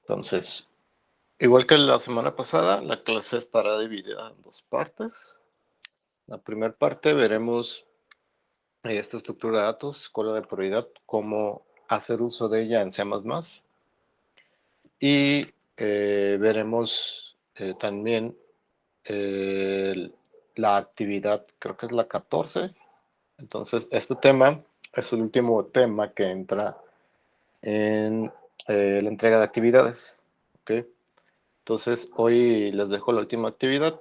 Entonces, igual que la semana pasada, la clase estará dividida en dos partes. La primera parte veremos esta estructura de datos, escuela de prioridad, cómo hacer uso de ella en C++. Y veremos también la actividad, creo que es la 14. Entonces, este tema es el último tema que entra en la entrega de actividades. ¿Okay? Entonces, hoy les dejo la última actividad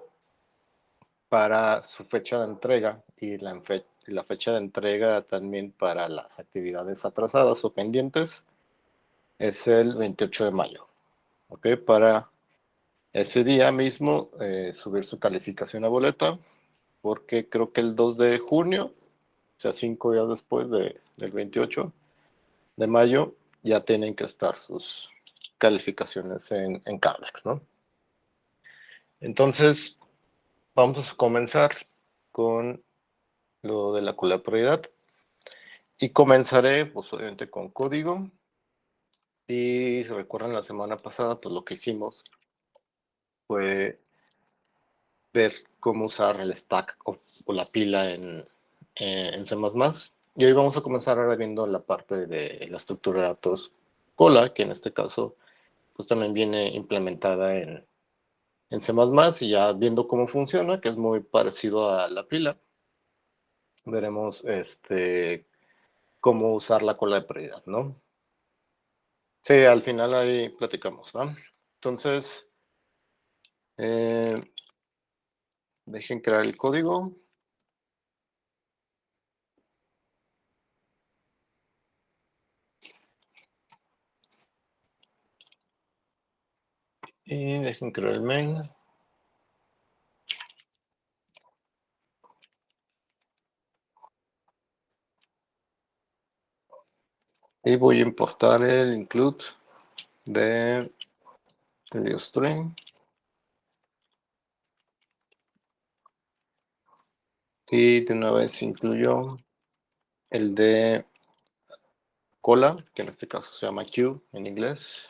para su fecha de entrega y la fecha de entrega también para las actividades atrasadas o pendientes es el 28 de mayo. ¿Ok? Para ese día mismo subir su calificación a boleta, porque creo que el 2 de junio, o sea, 5 días después del 28 de mayo, ya tienen que estar sus calificaciones en Cardex, ¿no? Entonces, vamos a comenzar con lo de la prioridad y comenzaré, pues obviamente, con código. Y si recuerdan la semana pasada, pues lo que hicimos fue ver cómo usar el stack o la pila en C++. Y hoy vamos a comenzar ahora viendo la parte de la estructura de datos cola, que en este caso pues también viene implementada en C++, y ya viendo cómo funciona, que es muy parecido a la pila, veremos cómo usar la cola de prioridad, ¿no? Sí, al final ahí platicamos, ¿no? Entonces, eh, dejen crear el código. Y dejen crear el main. Y voy a importar el include de string. Y de una vez incluyo el de cola, que en este caso se llama queue en inglés.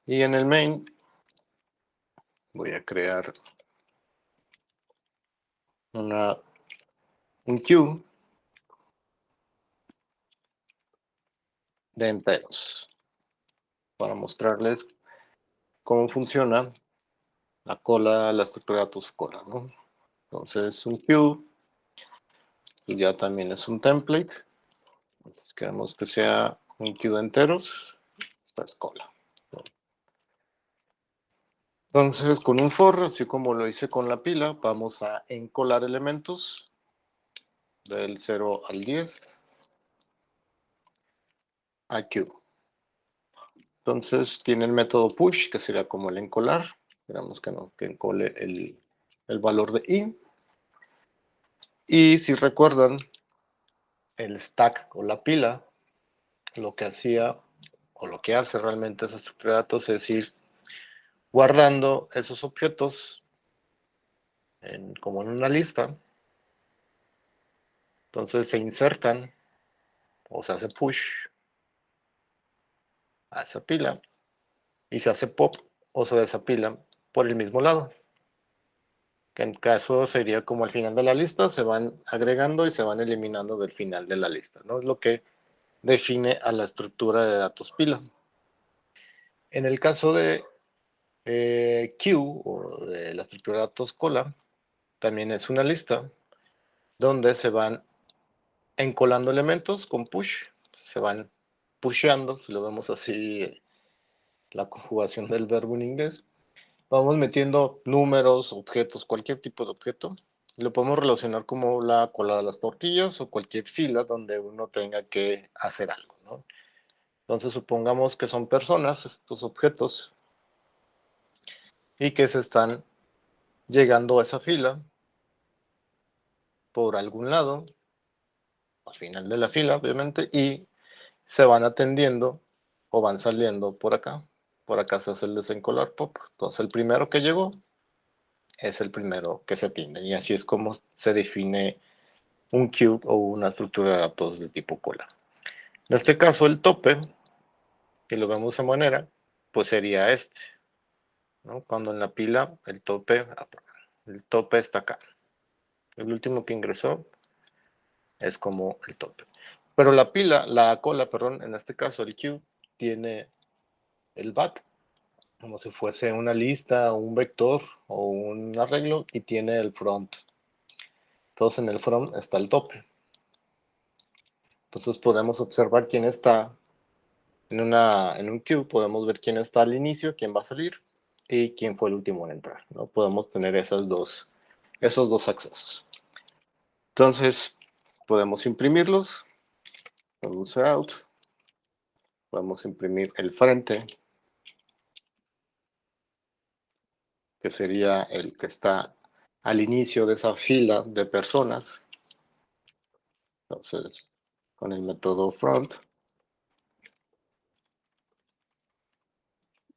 Y en el main voy a crear un queue de enteros para mostrarles cómo funciona la cola, la estructura de datos cola, ¿no? Entonces un queue y ya también es un template. Entonces queremos que sea un queue de enteros, pues cola. Entonces con un for, así como lo hice con la pila, vamos a encolar elementos del 0 al 10 a queue. Entonces tiene el método push, que sería como el encolar. Esperamos que encole el valor de i. Y si recuerdan, el stack o la pila, lo que hacía o lo que hace realmente esa estructura de datos es ir guardando esos objetos como en una lista. Entonces se insertan o se hace push a esa pila y se hace pop o se desapila por el mismo lado. Que en caso sería como al final de la lista, se van agregando y se van eliminando del final de la lista, ¿no? Es lo que define a la estructura de datos pila. En el caso de queue o de la estructura de datos cola, también es una lista donde se van encolando elementos con push, se van pusheando, si lo vemos así, la conjugación del verbo en inglés. Vamos metiendo números, objetos, cualquier tipo de objeto. Lo podemos relacionar como la cola de las tortillas o cualquier fila donde uno tenga que hacer algo, ¿no? Entonces supongamos que son personas estos objetos y que se están llegando a esa fila por algún lado, al final de la fila obviamente, y se van atendiendo o van saliendo por acá. Por acá se hace el desencolar pop. Entonces el primero que llegó es el primero que se atiende y así es como se define un queue o una estructura de datos de tipo cola. En este caso, el tope, que lo vemos de manera, pues sería este, ¿no? Cuando en la pila el tope está acá. El último que ingresó es como el tope. Pero la cola, perdón, en este caso el queue, tiene el back, como si fuese una lista, un vector o un arreglo, y tiene el front. Entonces en el front está el tope. Entonces podemos observar quién está en un queue, podemos ver quién está al inicio, quién va a salir y quién fue el último en entrar, ¿no? Podemos tener esos dos accesos. Entonces podemos imprimirlos, produce out, podemos imprimir el frente, que sería el que está al inicio de esa fila de personas. Entonces, con el método front.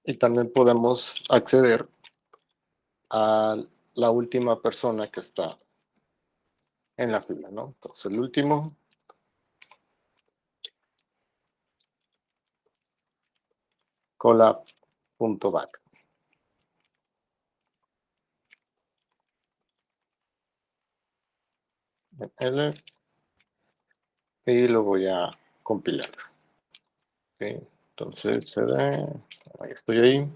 Y también podemos acceder a la última persona que está en la fila, ¿no? Entonces, el último, cola.back. L, y lo voy a compilar. ¿Sí? Entonces, cd, ahí estoy ahí.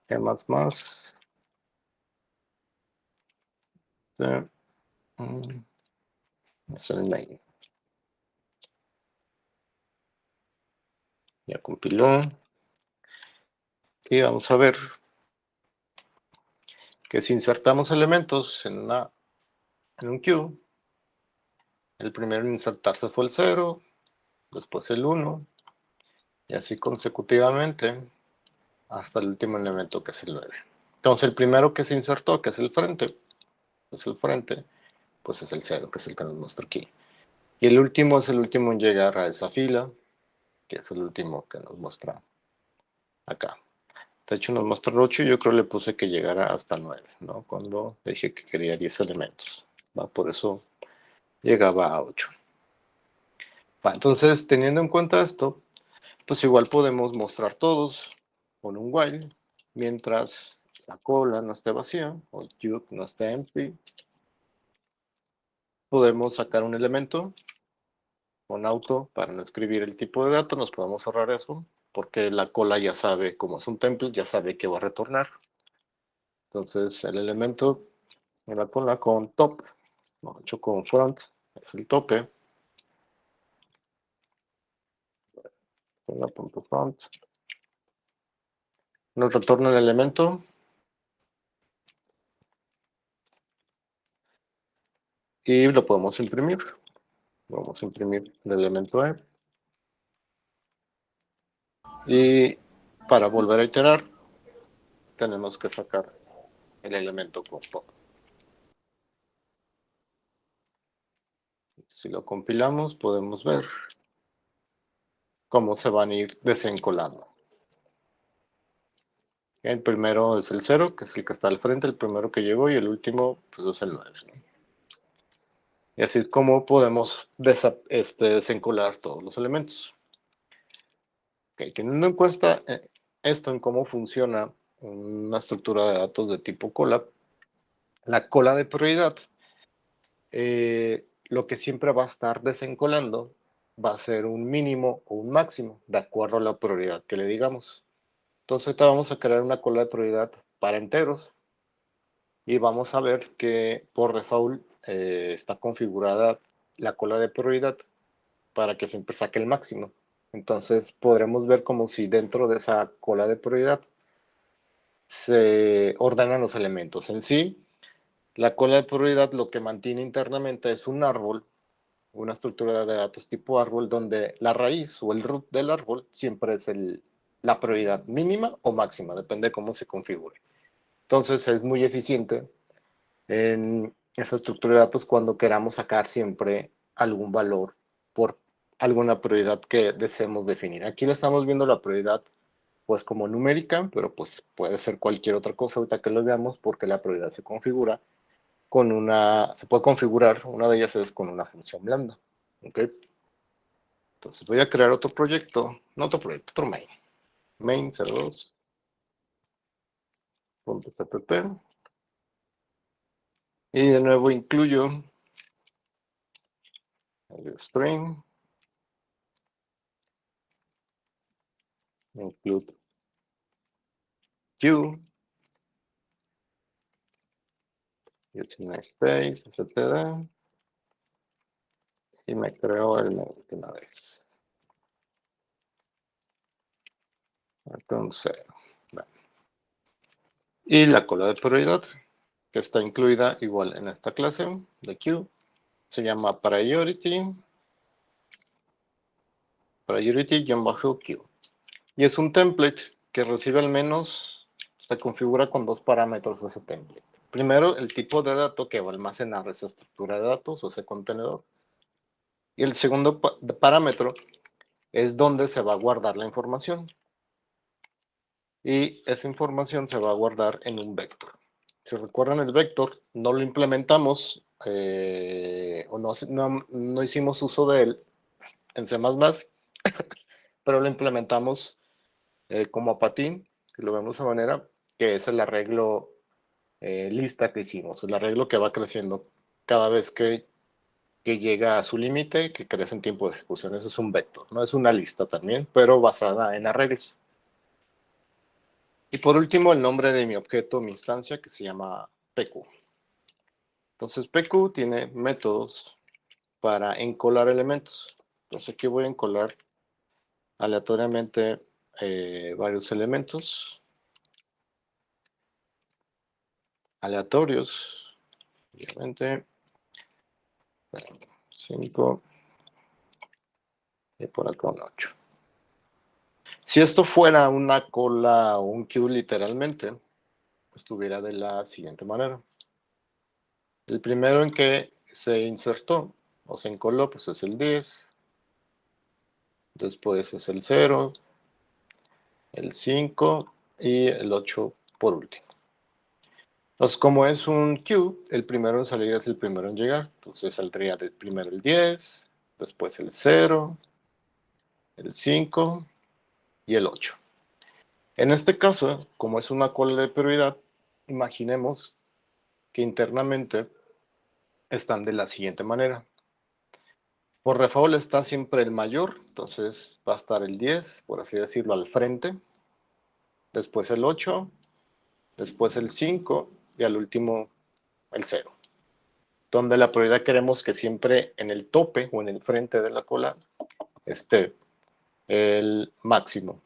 ¿Qué más? Es el main. Ya compiló. Y vamos a ver que si insertamos elementos en un queue, el primero en insertarse fue el 0, después el 1, y así consecutivamente hasta el último elemento, que es el 9. Entonces el primero que se insertó, que es el frente, pues es el 0, que es el que nos muestra aquí. Y el último es el último en llegar a esa fila, que es el último que nos muestra acá. De hecho nos muestra el 8 y yo creo que le puse que llegara hasta 9, ¿no? Cuando dije que quería 10 elementos. ¿Va? Por eso llegaba a 8. ¿Va? Entonces, teniendo en cuenta esto, pues igual podemos mostrar todos con un while, mientras la cola no esté vacía o el queue no esté empty. Podemos sacar un elemento con auto para no escribir el tipo de dato, nos podemos ahorrar eso, porque la cola ya sabe, como es un template, ya sabe que va a retornar. Entonces el elemento en la cola con top, no, hecho con front, es el tope, front, nos retorna el elemento y lo podemos imprimir. Vamos a imprimir el elemento E. Y para volver a iterar, tenemos que sacar el elemento con pop. Si lo compilamos, podemos ver cómo se van a ir desencolando. El primero es el 0, que es el que está al frente, el primero que llegó, y el último pues, es el 9. ¿No? Y así es como podemos desencolar todos los elementos. Okay, teniendo en cuenta esto en cómo funciona una estructura de datos de tipo cola, la cola de prioridad, lo que siempre va a estar desencolando va a ser un mínimo o un máximo, de acuerdo a la prioridad que le digamos. Entonces ahorita vamos a crear una cola de prioridad para enteros, y vamos a ver que por default está configurada la cola de prioridad para que siempre saque el máximo. Entonces podremos ver como si dentro de esa cola de prioridad se ordenan los elementos. En sí, la cola de prioridad lo que mantiene internamente es un árbol, una estructura de datos tipo árbol, donde la raíz o el root del árbol siempre es la prioridad mínima o máxima, depende de cómo se configure. Entonces es muy eficiente en esa estructura de datos cuando queramos sacar siempre algún valor por alguna prioridad que deseemos definir. Aquí le estamos viendo la prioridad pues como numérica, pero pues puede ser cualquier otra cosa ahorita que lo veamos, porque la prioridad se configura se puede configurar, una de ellas es con una función lambda. ¿Ok? Entonces voy a crear otro proyecto, no otro proyecto, otro main. Main 02.ppp. Y de nuevo incluyo el string, include q, using space, etc. Y me creo el main de una vez. Entonces, bueno. Y la cola de prioridad, que está incluida igual en esta clase de Q, se llama priority-q. Y es un template que recibe al menos, se configura con dos parámetros ese template. Primero, el tipo de dato que va a almacenar esa estructura de datos o ese contenedor. Y el segundo parámetro es donde se va a guardar la información. Y esa información se va a guardar en un vector. Si recuerdan, el vector no lo implementamos o no hicimos uso de él en C++, pero lo implementamos como patín, que lo vemos de manera que es el arreglo lista que hicimos, el arreglo que va creciendo cada vez que llega a su límite, que crece en tiempo de ejecución. Eso es un vector, no es una lista también, pero basada en arreglos. Y por último, el nombre de mi objeto, mi instancia, que se llama PQ. Entonces, PQ tiene métodos para encolar elementos. Entonces, aquí voy a encolar aleatoriamente varios elementos aleatorios, obviamente, 5 y por acá un 8. Si esto fuera una cola o un queue literalmente, estuviera de la siguiente manera. El primero en que se insertó o se encoló, pues es el 10. Después es el 0, el 5 y el 8 por último. Entonces, como es un queue, el primero en salir es el primero en llegar. Entonces saldría primero el 10, después el 0, el 5 y el 8. En este caso, como es una cola de prioridad, imaginemos que internamente están de la siguiente manera. Por default está siempre el mayor, entonces va a estar el 10, por así decirlo, al frente. Después el 8, después el 5 y al último el 0. Donde la prioridad queremos que siempre en el tope o en el frente de la cola esté el máximo.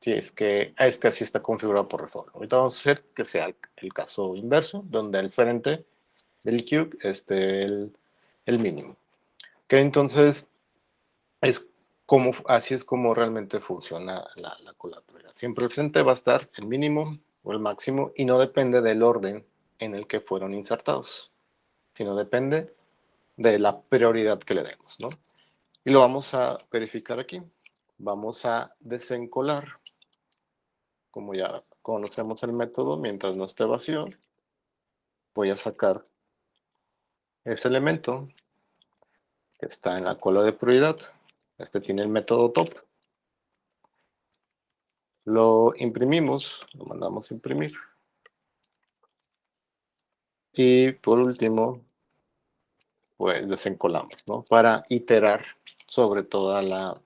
Si es que así está configurado por default. Ahorita vamos a hacer que sea el caso inverso, donde al frente del queue esté el mínimo. Ok, entonces así es como realmente funciona la cola de prioridad. Siempre al frente va a estar el mínimo o el máximo y no depende del orden en el que fueron insertados, sino depende de la prioridad que le demos, ¿no? Y lo vamos a verificar aquí. Vamos a desencolar, como ya conocemos el método, mientras no esté vacío, voy a sacar ese elemento que está en la cola de prioridad. Este tiene el método top. Lo imprimimos, lo mandamos a imprimir. Y por último, pues desencolamos, ¿no? Para iterar sobre toda la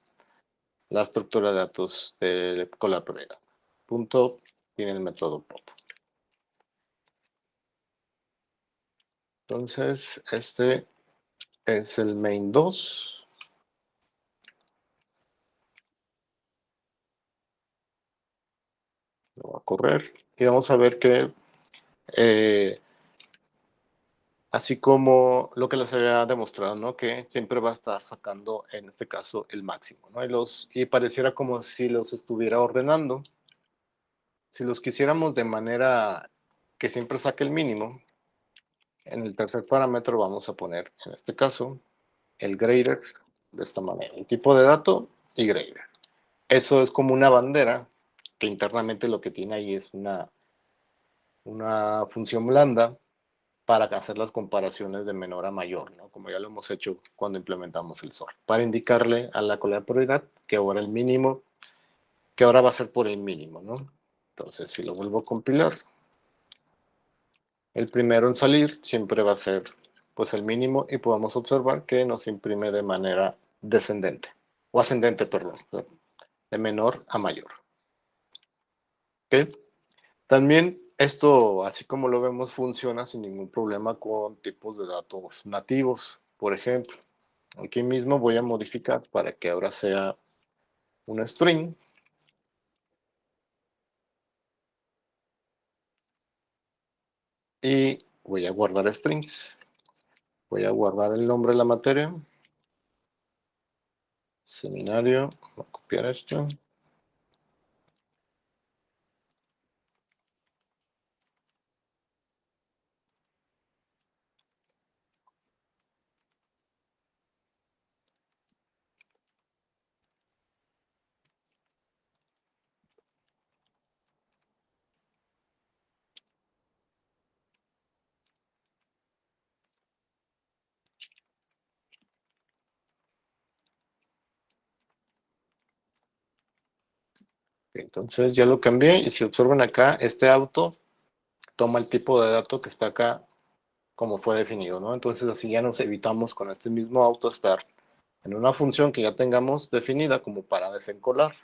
estructura de datos de cola de prioridad. Punto tiene el método pop. Entonces, este es el main 2. Lo va a correr. Y vamos a ver que, así como lo que les había demostrado, ¿no? Que siempre va a estar sacando, en este caso, el máximo, ¿no? Y pareciera como si los estuviera ordenando. Si los quisiéramos de manera que siempre saque el mínimo, en el tercer parámetro vamos a poner, en este caso, el grader de esta manera. El tipo de dato y grader. Eso es como una bandera que internamente lo que tiene ahí es una función blanda para hacer las comparaciones de menor a mayor, ¿no? Como ya lo hemos hecho cuando implementamos el SOR, para indicarle a la cola de prioridad que ahora el mínimo, que ahora va a ser por el mínimo, ¿no? Entonces, si lo vuelvo a compilar, el primero en salir siempre va a ser pues el mínimo y podemos observar que nos imprime de manera descendente, o ascendente, perdón, de menor a mayor. ¿Ok? También esto, así como lo vemos, funciona sin ningún problema con tipos de datos nativos. Por ejemplo, aquí mismo voy a modificar para que ahora sea una string. Y voy a guardar strings. Voy a guardar el nombre de la materia. Seminario. Voy a copiar esto. Entonces ya lo cambié y si observan acá, este auto toma el tipo de dato que está acá como fue definido, ¿no? Entonces así ya nos evitamos con este mismo auto estar en una función que ya tengamos definida como para desencolar.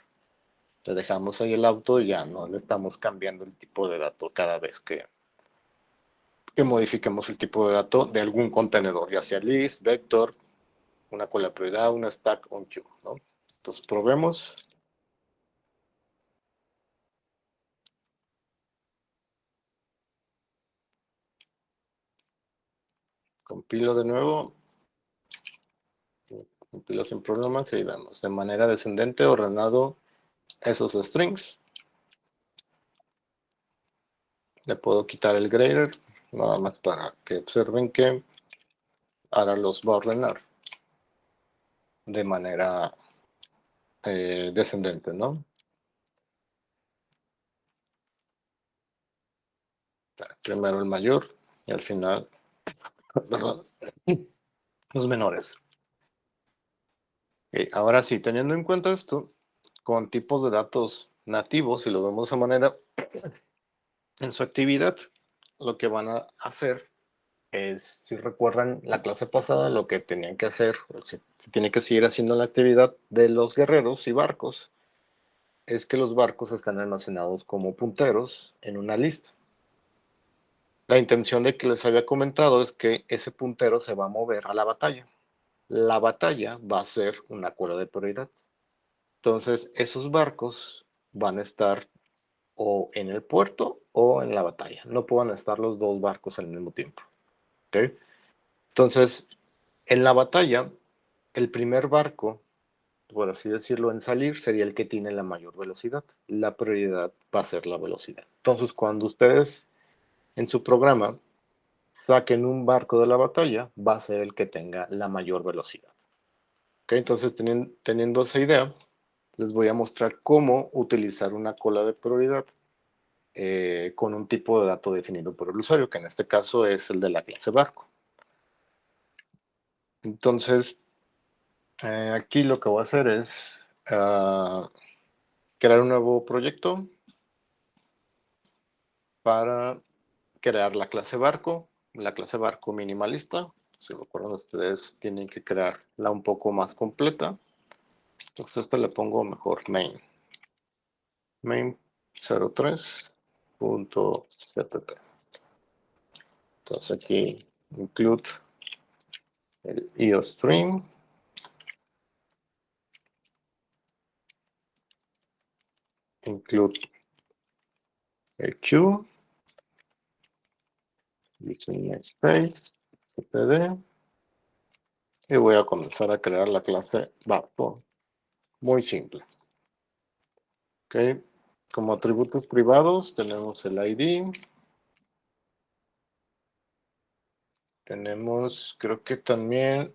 Le dejamos ahí el auto y ya no le estamos cambiando el tipo de dato cada vez que modifiquemos el tipo de dato de algún contenedor, ya sea list, vector, una cola prioridad, una stack o un queue, ¿no? Entonces probemos. Compilo de nuevo. Compilo sin problemas y ahí vemos. De manera descendente ordenado esos strings. Le puedo quitar el grader, nada más para que observen que ahora los va a ordenar de manera descendente, ¿no? Primero el mayor y al final, perdón, los menores. Ahora sí, teniendo en cuenta esto, con tipos de datos nativos, si lo vemos de esa manera, en su actividad, lo que van a hacer es, si recuerdan la clase pasada, lo que tenían que hacer, o se tiene que seguir haciendo la actividad de los guerreros y barcos, es que los barcos están almacenados como punteros en una lista. La intención de que les había comentado es que ese puntero se va a mover a la batalla. La batalla va a ser una cola de prioridad. Entonces, esos barcos van a estar o en el puerto o en la batalla. No pueden estar los dos barcos al mismo tiempo. ¿Okay? Entonces, en la batalla, el primer barco, por así decirlo, en salir sería el que tiene la mayor velocidad. La prioridad va a ser la velocidad. Entonces, cuando ustedes en su programa saquen un barco de la batalla, va a ser el que tenga la mayor velocidad. ¿Okay? Entonces, teniendo esa idea, les voy a mostrar cómo utilizar una cola de prioridad con un tipo de dato definido por el usuario, que en este caso es el de la clase barco. Entonces, aquí lo que voy a hacer es crear un nuevo proyecto para crear la clase barco minimalista. Si recuerdan ustedes, tienen que crearla un poco más completa. Entonces, esto le pongo mejor main 03.cpp. Entonces aquí include el IOStream, include el queue, between space, cpd, y voy a comenzar a crear la clase barco. Muy simple. ¿Ok? Como atributos privados tenemos el ID, tenemos, creo que también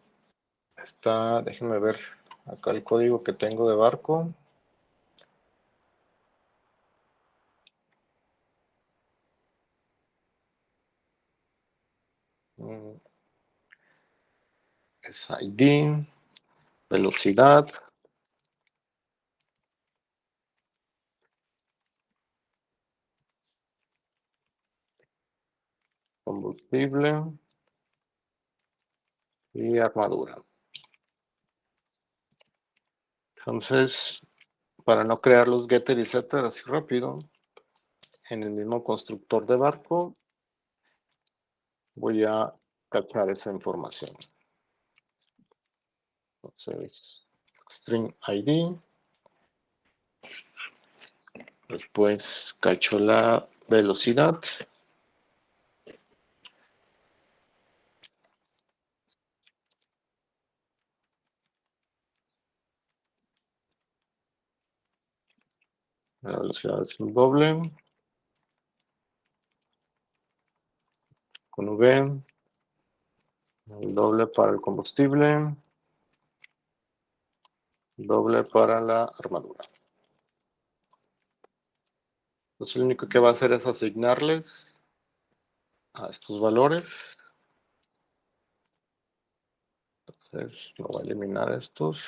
está, déjenme ver acá el código que tengo de barco. es ID, velocidad, combustible y armadura. Entonces, para no crear los getter y setter así rápido, en el mismo constructor de barco, voy a cachar esa información. Entonces, string ID, después cacho la velocidad, la velocidad es un doble, con V, el doble para el combustible, doble para la armadura. Entonces lo único que va a hacer es asignarles a estos valores. Entonces lo voy a eliminar estos.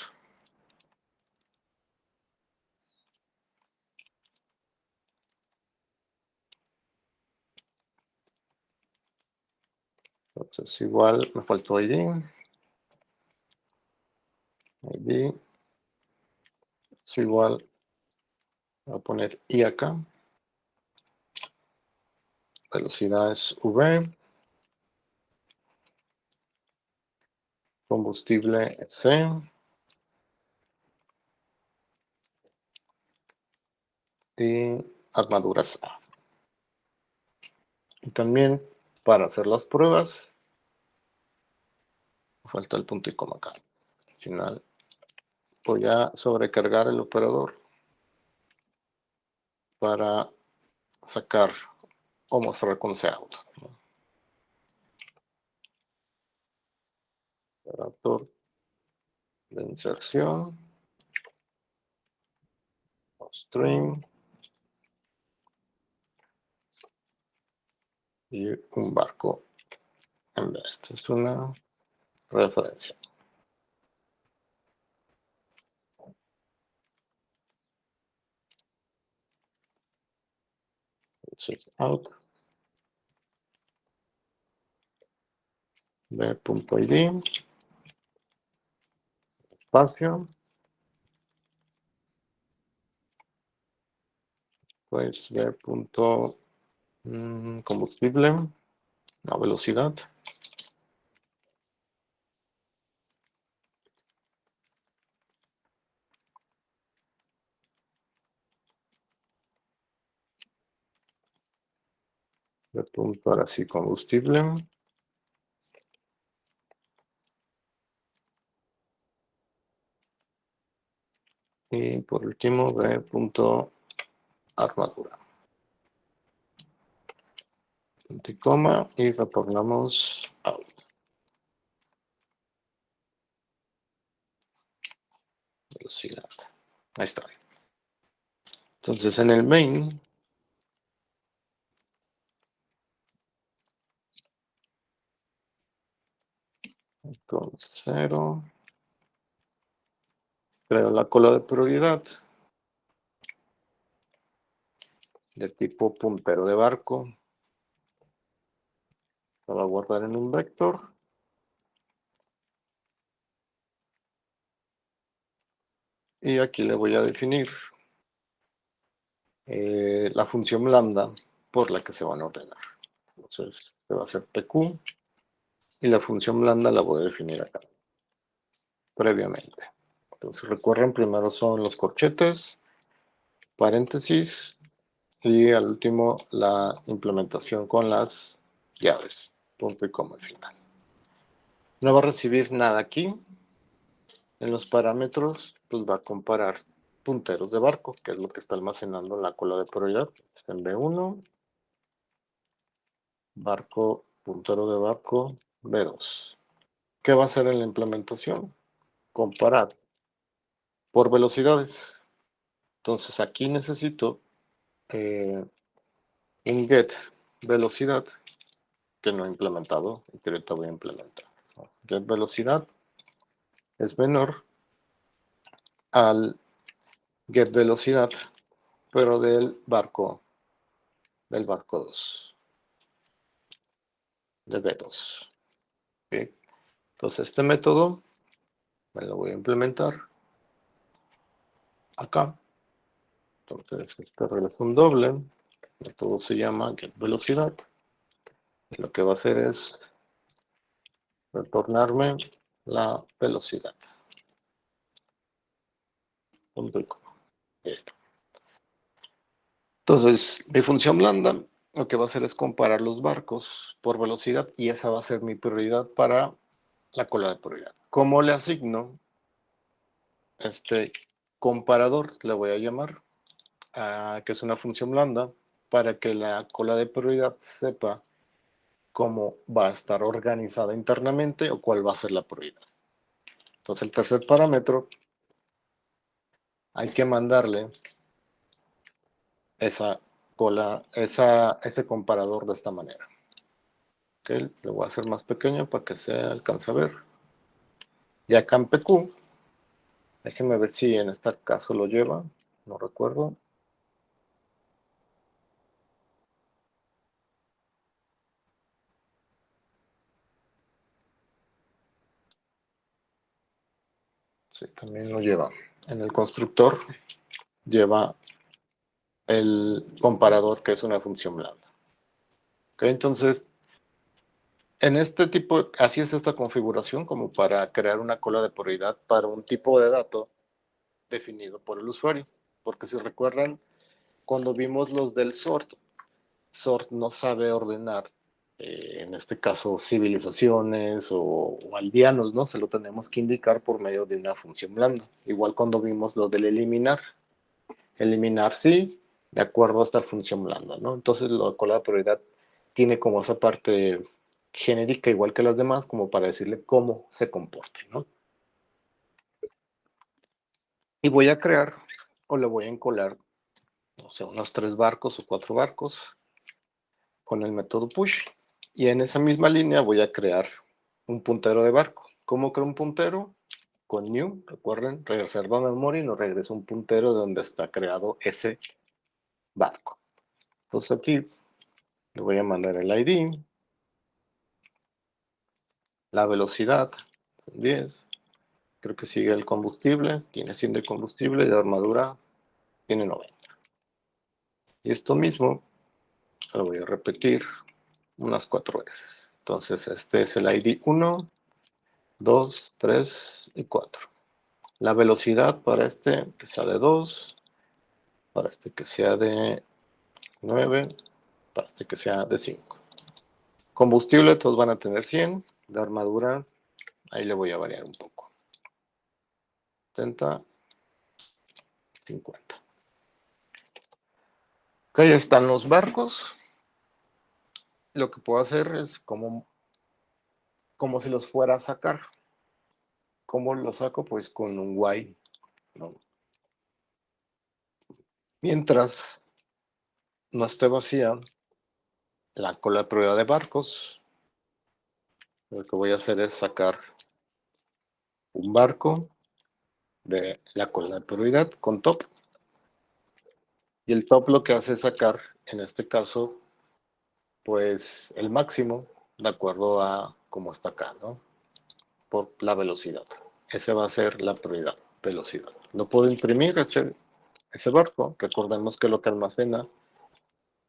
Entonces igual me faltó ID. ID es igual, voy a poner I acá. Velocidad es V. Combustible es C. Y armaduras A. Y también para hacer las pruebas, falta el punto y coma acá. Al final voy a sobrecargar el operador para sacar o mostrar con out. Operator de inserción, string y un barco en vez. Esto es una referencia. Entonces, out b.id espacio, pues b.combustible, la velocidad, ahora sí combustible, y por último b.armadura. Punto y coma y retornamos out. Velocidad. Ahí está. Entonces en el main con 0 creo la cola de prioridad de tipo puntero de barco. La va a guardar en un vector. Y aquí le voy a definir la función lambda por la que se van a ordenar. Entonces, se va a hacer PQ y la función lambda la voy a definir acá, previamente. Entonces, recuerden, primero son los corchetes, paréntesis y al último la implementación con las llaves, punto y coma al final. No va a recibir nada aquí. En los parámetros, pues va a comparar punteros de barco, que es lo que está almacenando la cola de prioridad. En B1, barco, puntero de barco, B2. ¿Qué va a hacer en la implementación? Comparar por velocidades. Entonces aquí necesito un get velocidad que no he implementado y que ahorita voy a implementar. Get velocidad es menor al get velocidad, pero del barco 2, de B2. ¿Okay? Entonces este método me lo voy a implementar acá. Entonces este regresa un doble, el método se llama get velocidad, y lo que va a hacer es retornarme la velocidad. Punto y coma. Listo. Entonces, mi función lambda lo que va a hacer es comparar los barcos por velocidad y esa va a ser mi prioridad para la cola de prioridad. ¿Cómo le asigno este comparador? Le voy a llamar, que es una función lambda, para que la cola de prioridad sepa cómo va a estar organizada internamente o cuál va a ser la prioridad. Entonces, el tercer parámetro, hay que mandarle esa cola, ese comparador de esta manera. Okay, lo voy a hacer más pequeño para que se alcance a ver. Y acá en PQ, déjenme ver si en este caso lo lleva, no recuerdo. Sí, también lo lleva. En el constructor lleva el comparador, que es una función lambda. Okay, entonces, en este tipo, así es esta configuración como para crear una cola de prioridad para un tipo de dato definido por el usuario. Porque si recuerdan, cuando vimos los del sort no sabe ordenar, en este caso, civilizaciones o aldeanos, ¿no? Se lo tenemos que indicar por medio de una función lambda. Igual cuando vimos lo del eliminar. Eliminar sí, de acuerdo a esta función lambda, ¿no? Entonces la cola de prioridad tiene como esa parte genérica igual que las demás, como para decirle cómo se comporta, ¿no? Y voy a crear, o le voy a encolar, no sé, unos 3 barcos o 4 barcos con el método push. Y en esa misma línea voy a crear un puntero de barco. ¿Cómo creo un puntero? Con new, recuerden, reserva memoria y nos regresa un puntero de donde está creado ese barco. Entonces aquí le voy a mandar el ID, la velocidad, 10, creo que sigue el combustible, tiene 100 de combustible y de armadura tiene 90. Y esto mismo lo voy a repetir unas 4 veces. Entonces este es el ID 1, 2, 3 y 4. La velocidad para este que sea de 2, para este que sea de 9, para este que sea de 5. Combustible todos van a tener 100, de armadura ahí le voy a variar un poco. 70, 50. Ok, ya están los barcos. Lo que puedo hacer es como si los fuera a sacar. ¿Cómo los saco? Pues con un while, ¿no? Mientras no esté vacía la cola de prioridad de barcos, lo que voy a hacer es sacar un barco de la cola de prioridad con top. Y el top lo que hace es sacar, en este caso, pues el máximo, de acuerdo a cómo está acá, ¿no? Por la velocidad. Ese va a ser la prioridad, velocidad. No puedo imprimir ese barco. Recordemos que lo que almacena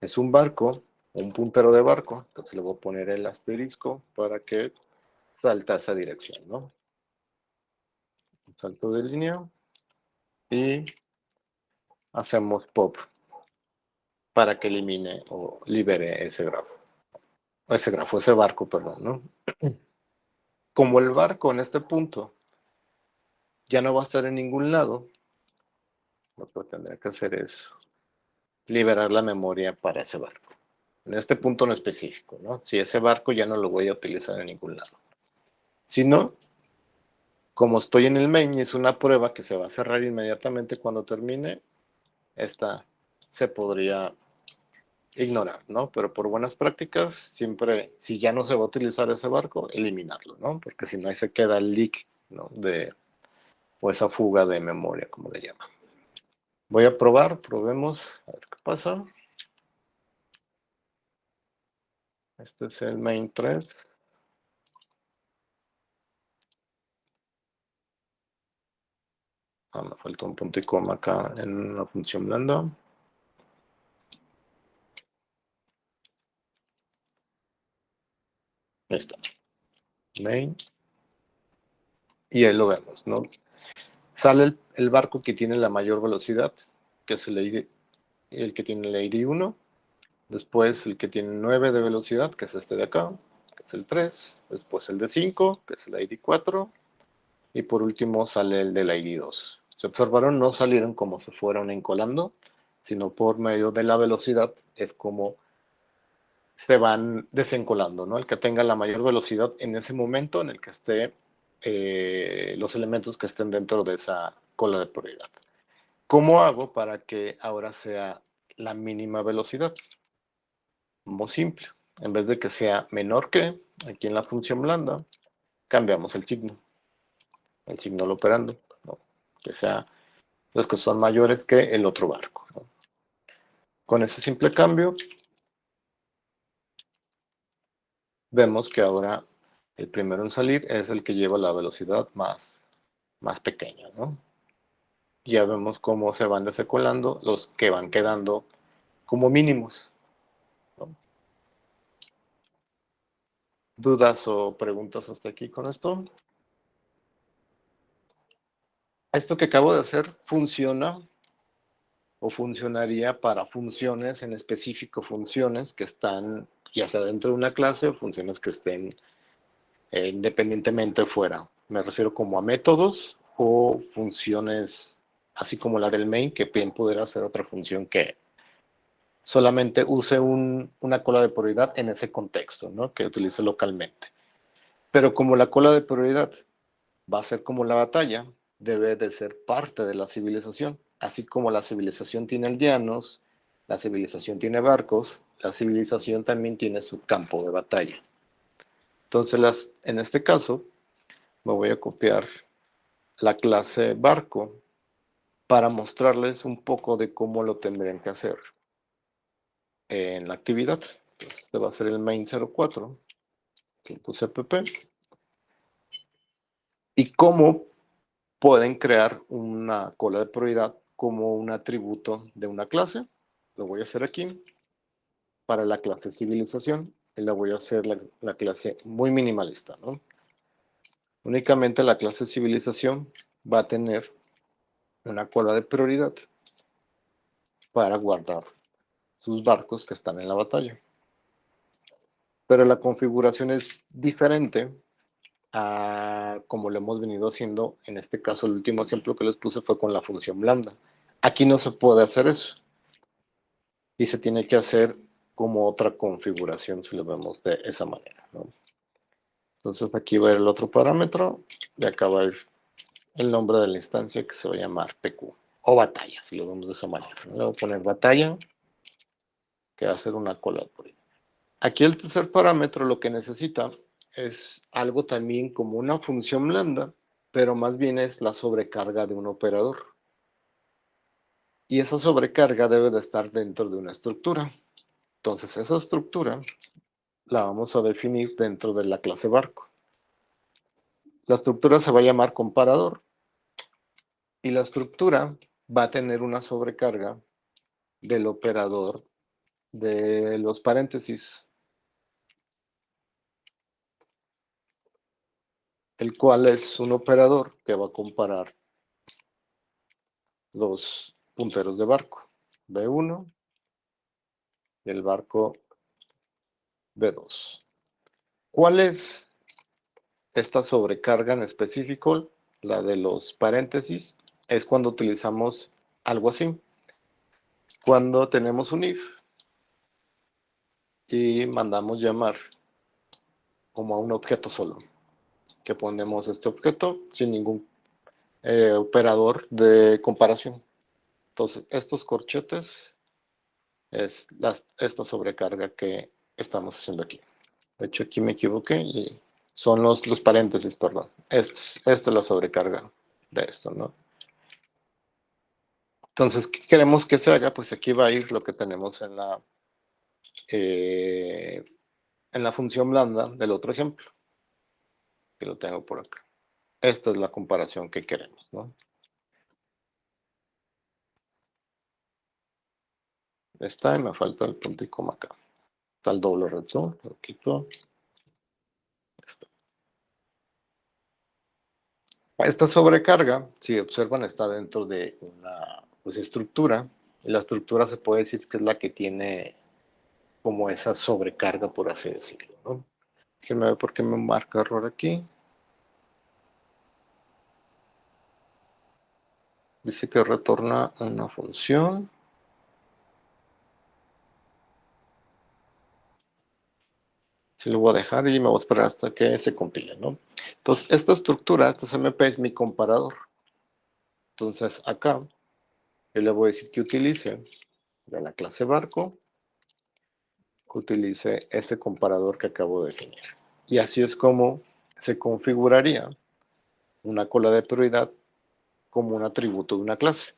es un barco, un puntero de barco. Entonces le voy a poner el asterisco para que salta esa dirección, ¿no? Un salto de línea y hacemos pop para que elimine o libere ese barco, perdón, ¿no? Como el barco en este punto ya no va a estar en ningún lado, lo que tendría que hacer es liberar la memoria para ese barco. En este punto en específico, ¿no? Si ese barco ya no lo voy a utilizar en ningún lado. Si no, como estoy en el main y es una prueba que se va a cerrar inmediatamente cuando termine, esta se podría ignorar, ¿no? Pero por buenas prácticas, siempre, si ya no se va a utilizar ese barco, eliminarlo, ¿no? Porque si no, ahí se queda el leak, ¿no? O esa fuga de memoria, como le llaman. Voy a probar, probemos, a ver qué pasa. Este es el main 3. Me falta un punto y coma acá en la función blanda. Ahí está. Main. Y ahí lo vemos, ¿no? Sale el barco que tiene la mayor velocidad, que es el que tiene el ID1. Después el que tiene 9 de velocidad, que es este de acá, que es el 3. Después el de 5, que es el ID4. Y por último sale el del ID2. Se observaron, no salieron como se fueron encolando, sino por medio de la velocidad es como se van desencolando, ¿no? El que tenga la mayor velocidad en ese momento en el que esté los elementos que estén dentro de esa cola de prioridad. ¿Cómo hago para que ahora sea la mínima velocidad? Muy simple. En vez de que sea menor que, aquí en la función blanda, cambiamos el signo del operando, ¿no? Que sea los que son mayores que el otro barco, ¿no? Con ese simple cambio, vemos que ahora el primero en salir es el que lleva la velocidad más pequeña, ¿no? Ya vemos cómo se van desecolando los que van quedando como mínimos, ¿no? ¿Dudas o preguntas hasta aquí con esto? Esto que acabo de hacer funciona o funcionaría para funciones en específico, funciones que están ya sea dentro de una clase o funciones que estén independientemente fuera. Me refiero como a métodos o funciones así como la del main, que bien pudiera ser otra función que solamente use una cola de prioridad en ese contexto, ¿no? Que utilice localmente. Pero como la cola de prioridad va a ser como la batalla, debe de ser parte de la civilización. Así como la civilización tiene aldeanos, la civilización tiene barcos, la civilización también tiene su campo de batalla. Entonces, en este caso, me voy a copiar la clase barco para mostrarles un poco de cómo lo tendrían que hacer en la actividad. Este va a ser el main 04, .cpp, y cómo pueden crear una cola de prioridad como un atributo de una clase. Lo voy a hacer aquí para la clase civilización y la voy a hacer la clase muy minimalista, ¿no? Únicamente la clase civilización va a tener una cola de prioridad para guardar sus barcos que están en la batalla. Pero la configuración es diferente a como lo hemos venido haciendo. En este caso, el último ejemplo que les puse fue con la función lambda. Aquí no se puede hacer eso y se tiene que hacer como otra configuración si lo vemos de esa manera, ¿no? Entonces aquí va a ir el otro parámetro y acá va a ir el nombre de la instancia que se va a llamar PQ o batalla, si lo vemos de esa manera, ¿no? Le voy a poner batalla, que va a ser una cola por ahí. Aquí el tercer parámetro lo que necesita es algo también como una función blanda, pero más bien es la sobrecarga de un operador. Y esa sobrecarga debe de estar dentro de una estructura. Entonces esa estructura la vamos a definir dentro de la clase barco. La estructura se va a llamar comparador y la estructura va a tener una sobrecarga del operador de los paréntesis, el cual es un operador que va a comparar los punteros de barco, B1 y el barco B2. ¿Cuál es esta sobrecarga en específico? La de los paréntesis es cuando utilizamos algo así. Cuando tenemos un if y mandamos llamar como a un objeto solo, que ponemos este objeto sin ningún operador de comparación. Entonces, estos corchetes es esta sobrecarga que estamos haciendo aquí. De hecho, aquí me equivoqué y son los paréntesis, perdón. Esta es la sobrecarga de esto, ¿no? Entonces, ¿qué queremos que se haga? Pues aquí va a ir lo que tenemos eh, en la función lambda del otro ejemplo, que lo tengo por acá. Esta es la comparación que queremos, ¿no? Está y me falta el punto y coma acá. Está el doble retorno, lo quito. Esta sobrecarga, si observan, está dentro de una pues, estructura, y la estructura se puede decir que es la que tiene como esa sobrecarga, por así decirlo, ¿no? Déjenme ver por qué me marca error aquí. Dice que retorna una función. Sí lo voy a dejar y me voy a esperar hasta que se compile, ¿no? Entonces, esta estructura, este CMP es mi comparador. Entonces, acá yo le voy a decir que utilice de la clase barco, que utilice este comparador que acabo de definir. Y así es como se configuraría una cola de prioridad como un atributo de una clase.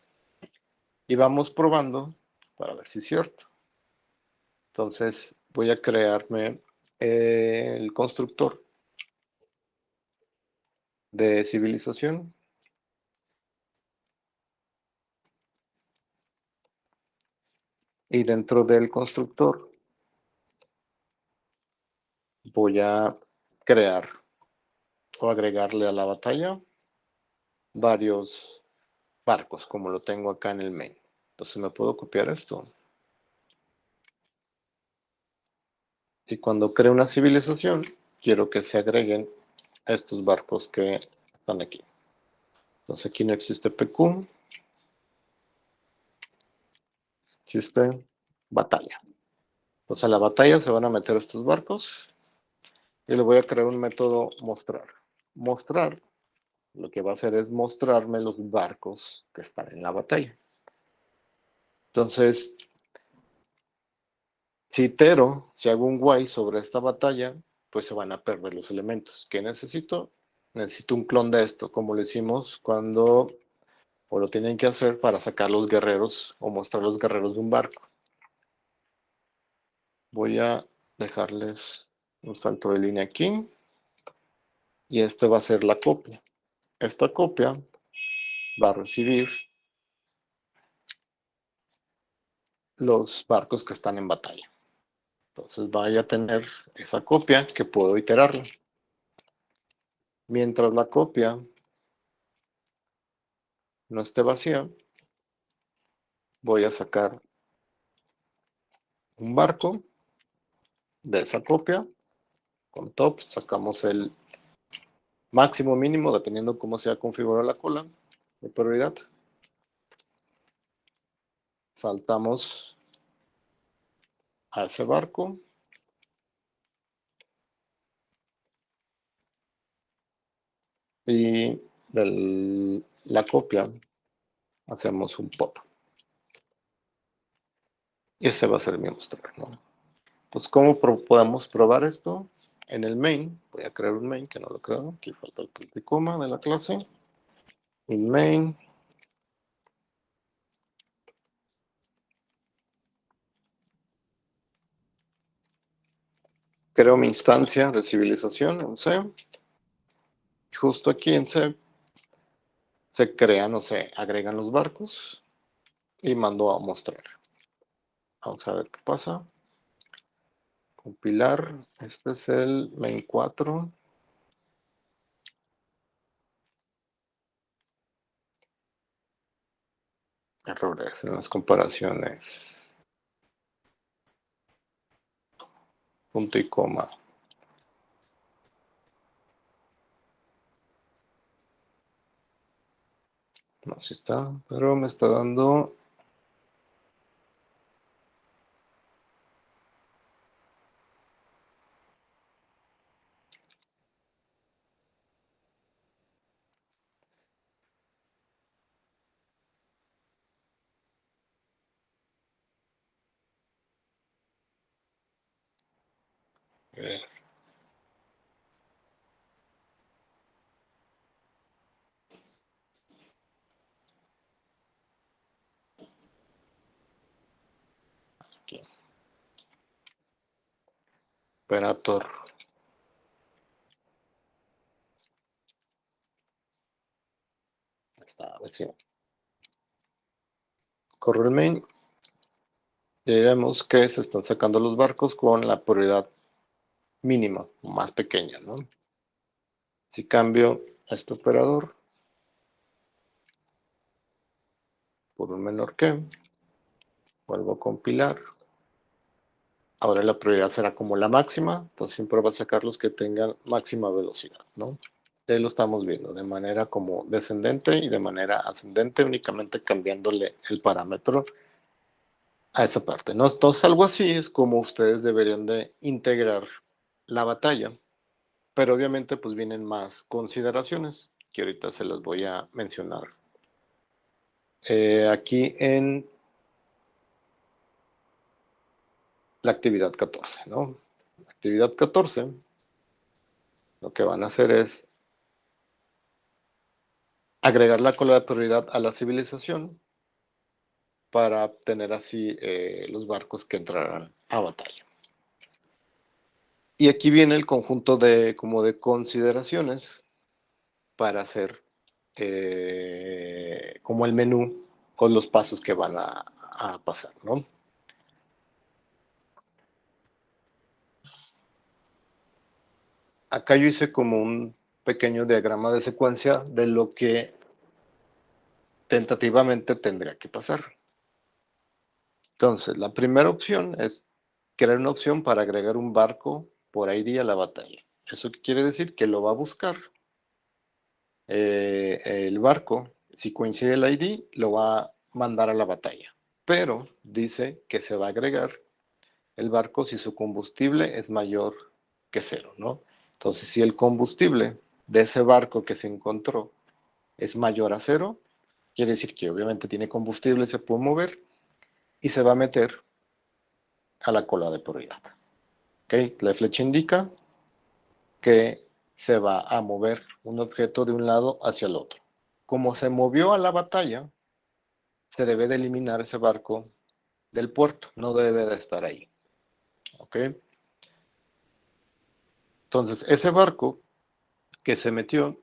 Y vamos probando para ver si es cierto. Entonces voy a crearme el constructor de civilización. Y dentro del constructor voy a crear o agregarle a la batalla varios barcos, como lo tengo acá en el main. Entonces me puedo copiar esto. Y cuando cree una civilización, quiero que se agreguen estos barcos que están aquí. Entonces aquí no existe PQ, existe batalla. Entonces a la batalla se van a meter estos barcos y le voy a crear un método mostrar. Mostrar, lo que va a hacer es mostrarme los barcos que están en la batalla. Entonces, si itero, si hago un while sobre esta batalla, pues se van a perder los elementos. ¿Qué necesito? Necesito un clon de esto, como lo hicimos cuando, o lo tienen que hacer para sacar los guerreros o mostrar los guerreros de un barco. Voy a dejarles un salto de línea aquí y este va a ser la copia. Esta copia va a recibir los barcos que están en batalla. Entonces vaya a tener esa copia que puedo iterarla. Mientras la copia no esté vacía, voy a sacar un barco de esa copia. Con top sacamos el máximo mínimo, dependiendo cómo sea configurada la cola de prioridad. Saltamos a ese barco. Y de la copia hacemos un pop. Y ese va a ser mi mostrador, ¿no? Entonces, ¿cómo podemos probar esto? En el main, voy a crear un main que no lo creo. Aquí falta el punto y coma de la clase. In main. Creo mi instancia de civilización en C. Justo aquí en C se crean o se agregan los barcos y mando a mostrar. Vamos a ver qué pasa. Compilar. Este es el main 4. Errores en las comparaciones. Punto y coma. No, sí está, pero me está dando. ver. Aquí. Operator. Está, sí. Corro el main. Y vemos que se están sacando los barcos con la prioridad mínima, más pequeña, ¿no? Si cambio a este operador por un menor que, vuelvo a compilar. Ahora la prioridad será como la máxima, entonces siempre va a sacar los que tengan máxima velocidad, ¿no? Ahí lo estamos viendo de manera como descendente y de manera ascendente, únicamente cambiándole el parámetro a esa parte, ¿no? Entonces algo así es como ustedes deberían de integrar la batalla, pero obviamente pues vienen más consideraciones que ahorita se las voy a mencionar. Aquí en la actividad 14, ¿no? La actividad 14, lo que van a hacer es agregar la cola de prioridad a la civilización para obtener así los barcos que entrarán a batalla. Y aquí viene el conjunto de como de consideraciones para hacer como el menú con los pasos que van a pasar, ¿no? Acá yo hice como un pequeño diagrama de secuencia de lo que tentativamente tendría que pasar. Entonces, la primera opción es crear una opción para agregar un barco por ID a la batalla. ¿Eso qué quiere decir? Que lo va a buscar. El barco, si coincide el ID, lo va a mandar a la batalla. Pero dice que se va a agregar el barco si su combustible es mayor que cero, ¿no? Entonces, si el combustible de ese barco que se encontró es mayor a cero, quiere decir que obviamente tiene combustible, se puede mover y se va a meter a la cola de prioridad. ¿Okay? La flecha indica que se va a mover un objeto de un lado hacia el otro. Como se movió a la batalla, se debe de eliminar ese barco del puerto, no debe de estar ahí. ¿Ok? Entonces, ese barco que se metió,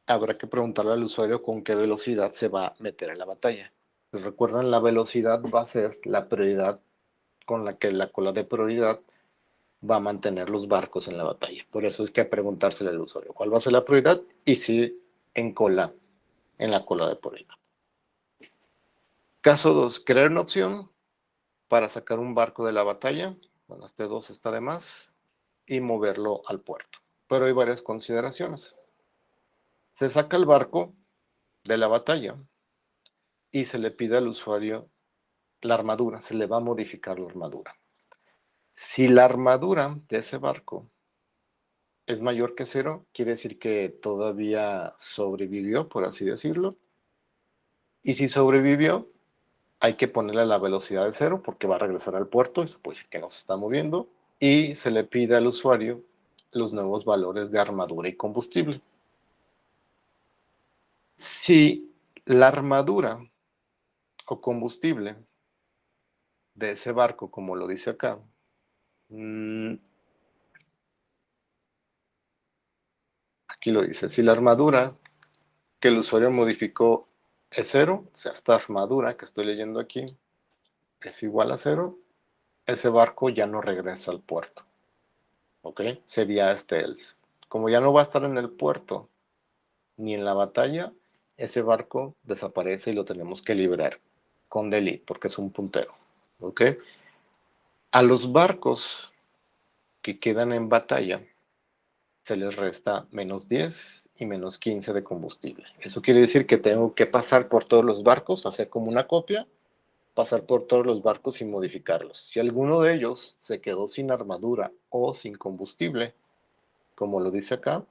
habrá que preguntarle al usuario con qué velocidad se va a meter en la batalla. Pues recuerdan, la velocidad va a ser la prioridad con la que la cola de prioridad va a mantener los barcos en la batalla. Por eso es que preguntársele al usuario cuál va a ser la prioridad y si en cola, en la cola de prioridad. Caso 2, crear una opción para sacar un barco de la batalla. Bueno, este 2 está de más. Y moverlo al puerto. Pero hay varias consideraciones. Se saca el barco de la batalla y se le pide al usuario la armadura, se le va a modificar la armadura. Si la armadura de ese barco es mayor que cero, quiere decir que todavía sobrevivió, por así decirlo. Y si sobrevivió, hay que ponerle la velocidad de cero porque va a regresar al puerto y se puede decir que no se está moviendo. Y se le pide al usuario los nuevos valores de armadura y combustible. Si la armadura o combustible de ese barco, como lo dice acá, aquí lo dice, si la armadura que el usuario modificó es cero, o sea, esta armadura que estoy leyendo aquí es igual a cero, ese barco ya no regresa al puerto, ¿ok? Sería este else. Como ya no va a estar en el puerto ni en la batalla, ese barco desaparece y lo tenemos que liberar con delete, porque es un puntero, ¿ok? A los barcos que quedan en batalla se les resta menos 10 y menos 15 de combustible. Eso quiere decir que tengo que pasar por todos los barcos, hacer como una copia, pasar por todos los barcos y modificarlos. Si alguno de ellos se quedó sin armadura o sin combustible, como lo dice acá,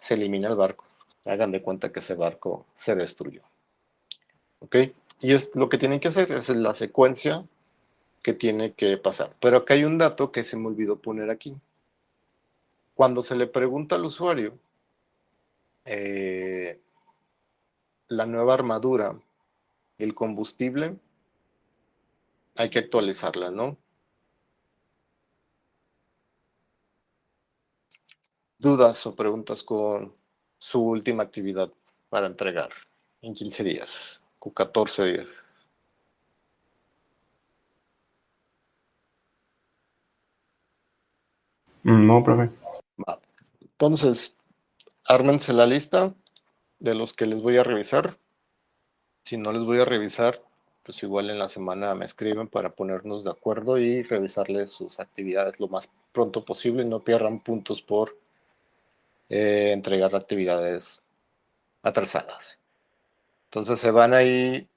se elimina el barco. Hagan de cuenta que ese barco se destruyó. ¿Ok? Y es lo que tienen que hacer, es la secuencia que tiene que pasar. Pero acá hay un dato que se me olvidó poner aquí. Cuando se le pregunta al usuario la nueva armadura y el combustible, hay que actualizarla, ¿no? ¿Dudas o preguntas con su última actividad para entregar en 15 días o 14 días? No, profe. Va. Entonces, ármense la lista de los que les voy a revisar. Si no les voy a revisar, pues igual en la semana me escriben para ponernos de acuerdo y revisarles sus actividades lo más pronto posible y no pierdan puntos por entregar actividades atrasadas. Entonces se van ahí,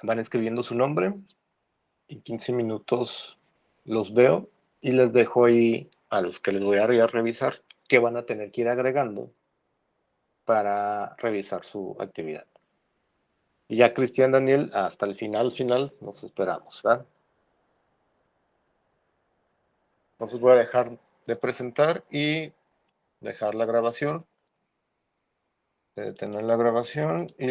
van escribiendo su nombre, en 15 minutos los veo y les dejo ahí a los que les voy a revisar que van a tener que ir agregando para revisar su actividad. Y ya Cristian, Daniel, hasta el final nos esperamos, ¿verdad? Entonces voy a dejar de presentar y dejar la grabación, detener la grabación y